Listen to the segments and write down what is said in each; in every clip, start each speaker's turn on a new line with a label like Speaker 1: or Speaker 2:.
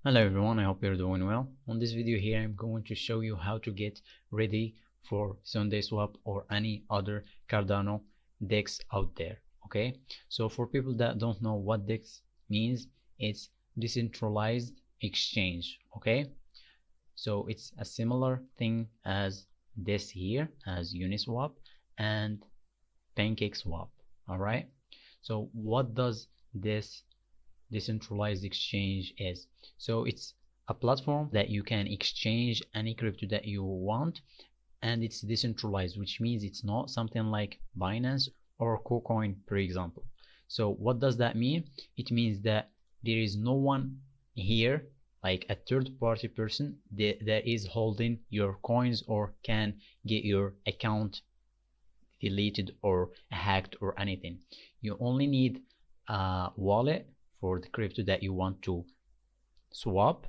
Speaker 1: Hello everyone, I hope you're doing well. On this video here I'm going to show you how to get ready for Sundaeswap or any other Cardano DEX out there. Okay, so for people that don't know what DEX means, it's decentralized exchange. Okay, so it's a similar thing as this here, as Uniswap and PancakeSwap. Alright, so what does this decentralized exchange is? So it's a platform that you can exchange any crypto that you want, and it's decentralized, which means it's not something like Binance or KuCoin, for example. So what does that mean? It means that there is no one here, like a third-party person that is holding your coins or can get your account deleted or hacked or anything. You only need a wallet for the crypto that you want to swap,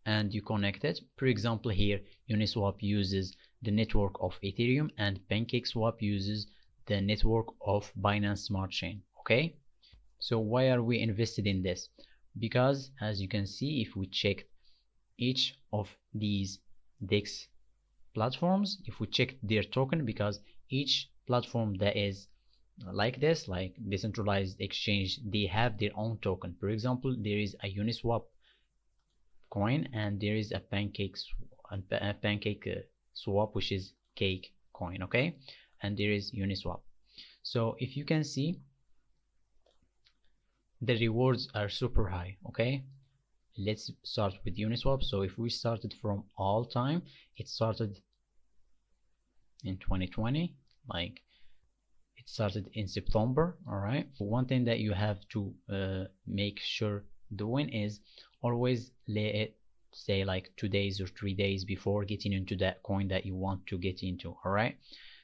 Speaker 1: and you connect it. For example, here Uniswap uses the network of Ethereum and PancakeSwap uses the network of Binance Smart Chain. Okay, so why are we invested in this? Because as you can see, if we check each of these DEX platforms, if we check their token, because each platform that is like this, like decentralized exchange, they have their own token. For example, there is a Uniswap coin and there is a pancake swap, which is cake coin. Okay, and there is Uniswap. So if you can see, the rewards are super high. Okay, let's start with Uniswap. So if we started from all time, it started in 2020, like it started in September. All right, one thing that you have to make sure doing is always let it say like 2 days or 3 days before getting into that coin that you want to get into. All right,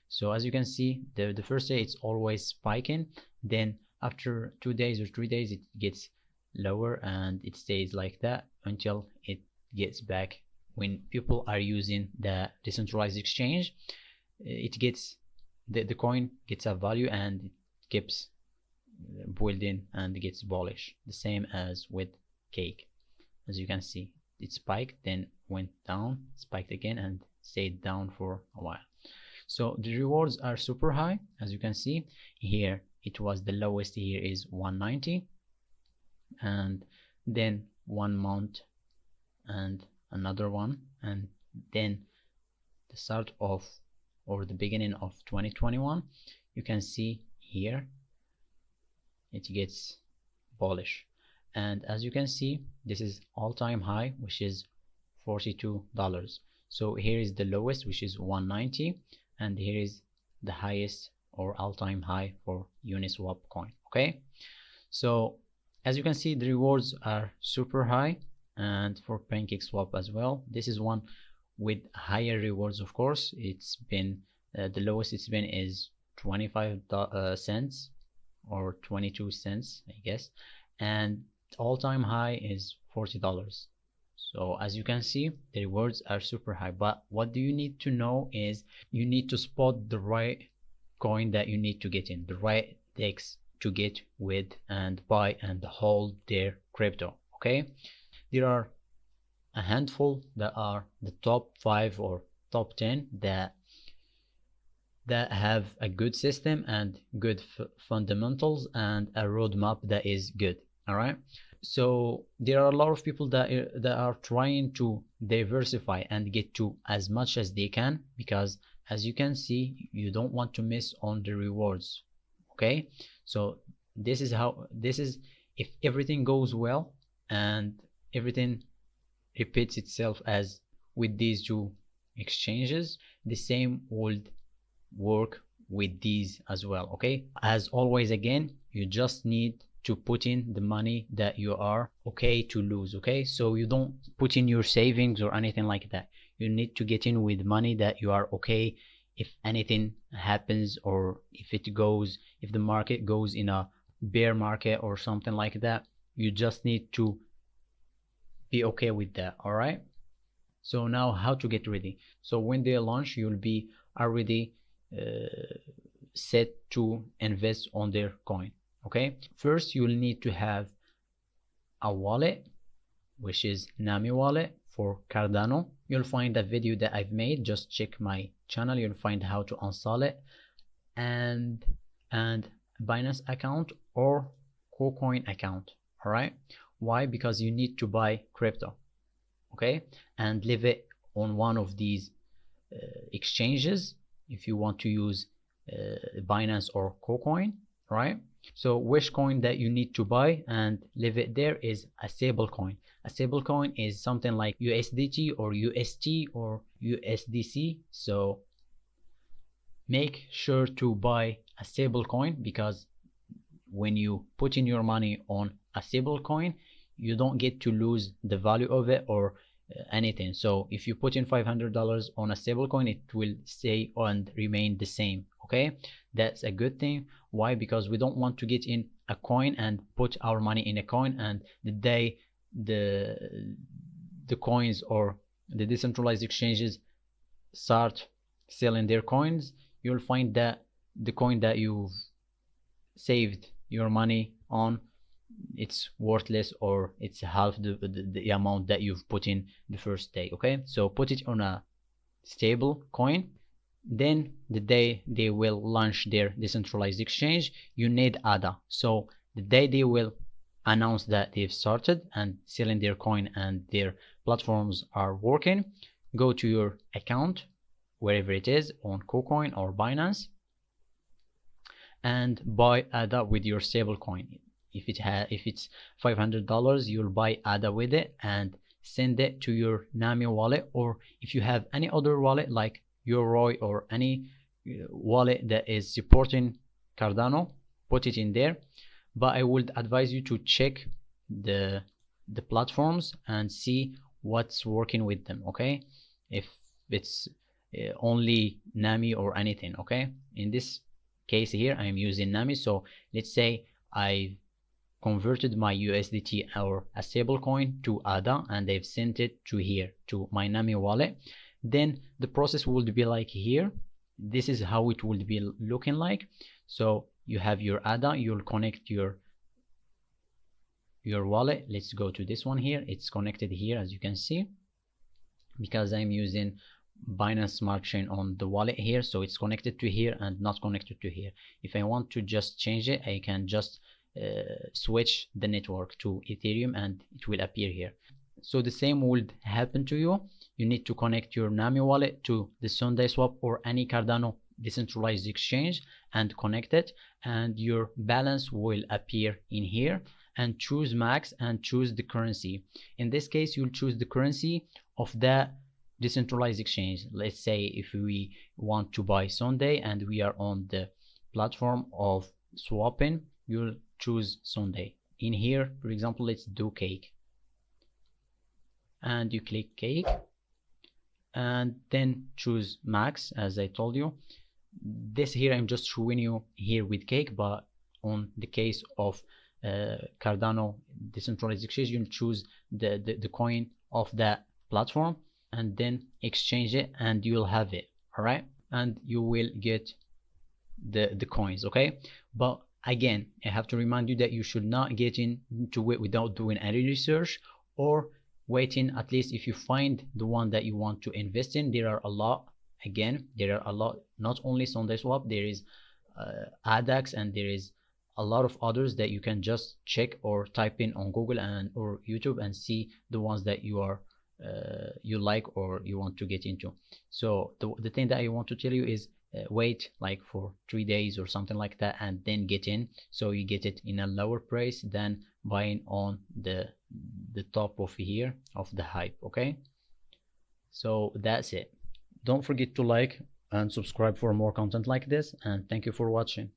Speaker 1: so as you can see, the first day it's always spiking, then after 2 days or 3 days it gets lower and it stays like that until it gets back. When people are using the decentralized exchange, it gets the coin gets a value and it keeps building and gets bullish, the same as with cake. As you can see, it spiked, then went down, spiked again, and stayed down for a while. So the rewards are super high. As you can see here, it was the lowest here is 190, and then 1 month and another one, and then the start of or the beginning of 2021, you can see here it gets bullish. And as you can see, this is all-time high, which is $42. So here is the lowest, which is 190, and here is the highest or all-time high for Uniswap coin. Okay, so as you can see, the rewards are super high, and for PancakeSwap as well. This is one with higher rewards. Of course, it's been the lowest it's been is 25 cents or 22 cents, I guess, and all-time high is $40. So as you can see, the rewards are super high. But what do you need to know is you need to spot the right coin that you need to get in, the right DEX to get with and buy and hold their crypto. Okay, there are a handful that are the top 5 or top 10 that have a good system and good fundamentals and a roadmap that is good. All right, so there are a lot of people that are trying to diversify and get to as much as they can, because as you can see, you don't want to miss on the rewards. Okay, so this is if everything goes well and everything repeats itself as with these two exchanges, the same would work with these as well. Okay, as always, again, you just need to put in the money that you are okay to lose. Okay, so you don't put in your savings or anything like that. You need to get in with money that you are okay if anything happens, or if the market goes in a bear market or something like that. You just need to be okay with that. All right, so now how to get ready. So when they launch, you'll be already set to invest on their coin. Okay, first you'll need to have a wallet which is Nami wallet for Cardano. You'll find a video that I've made. Just check my channel. You'll find how to install it, and Binance account or KuCoin account. All right. Why? Because you need to buy crypto, okay, and leave it on one of these exchanges if you want to use Binance or KuCoin, right? So which coin that you need to buy and leave it there is a stable coin. A stable coin is something like USDT or UST or USDC. So make sure to buy a stable coin, because when you put in your money on a stable coin, you don't get to lose the value of it or anything. So if you put in $500 on a stable coin, it will stay and remain the same. Okay, that's a good thing. Why? Because we don't want to get in a coin and put our money in a coin, and the day the coins or the decentralized exchanges start selling their coins, you'll find that the coin that you've saved your money on, it's worthless, or it's half the amount that you've put in the first day. Okay, so put it on a stable coin. Then the day they will launch their decentralized exchange, you need ADA. So the day they will announce that they've started and selling their coin and their platforms are working, go to your account wherever it is, on KuCoin or Binance, and buy ADA with your stable coin. If it's $500, you'll buy ADA with it and send it to your Nami wallet, or if you have any other wallet like Yoroi or any wallet that is supporting Cardano, put it in there. But I would advise you to check the platforms and see what's working with them, okay, if it's only Nami or anything. Okay, in this case here I am using Nami. So let's say I converted my USDT or a stable coin to ADA and they've sent it to here to my Nami wallet. Then the process would be like here. This is how it would be looking like. So you have your ADA, you'll connect your wallet. Let's go to this one here. It's connected here, as you can see, because I'm using Binance Smart Chain on the wallet here, so it's connected to here and not connected to here. If I want to just change it, I can just switch the network to Ethereum and it will appear here. So the same would happen to you. You need to connect your Nami wallet to the Sundaeswap or any Cardano decentralized exchange and connect it, and your balance will appear in here. And choose max and choose the currency. In this case, you'll choose the currency of the decentralized exchange. Let's say if we want to buy Sunday and we are on the platform of swapping, you'll choose Sunday. In here, for example, let's do cake, and you click cake and then choose max, as I told you. This here I'm just showing you here with cake, but on the case of Cardano decentralized exchange, you choose the coin of that platform and then exchange it and you'll have it. All right, and you will get the coins. Okay, but again, I have to remind you that you should not get into it without doing any research, or waiting. At least if you find the one that you want to invest in, there are a lot. Again, there are a lot, not only Sundaeswap, there is ADEX, and there is a lot of others that you can just check or type in on Google and or YouTube and see the ones that you are you like or you want to get into. So the thing that I want to tell you is wait like for 3 days or something like that and then get in, so you get it in a lower price than buying on the top of here of the hype. Okay, so that's it. Don't forget to like and subscribe for more content like this, and thank you for watching.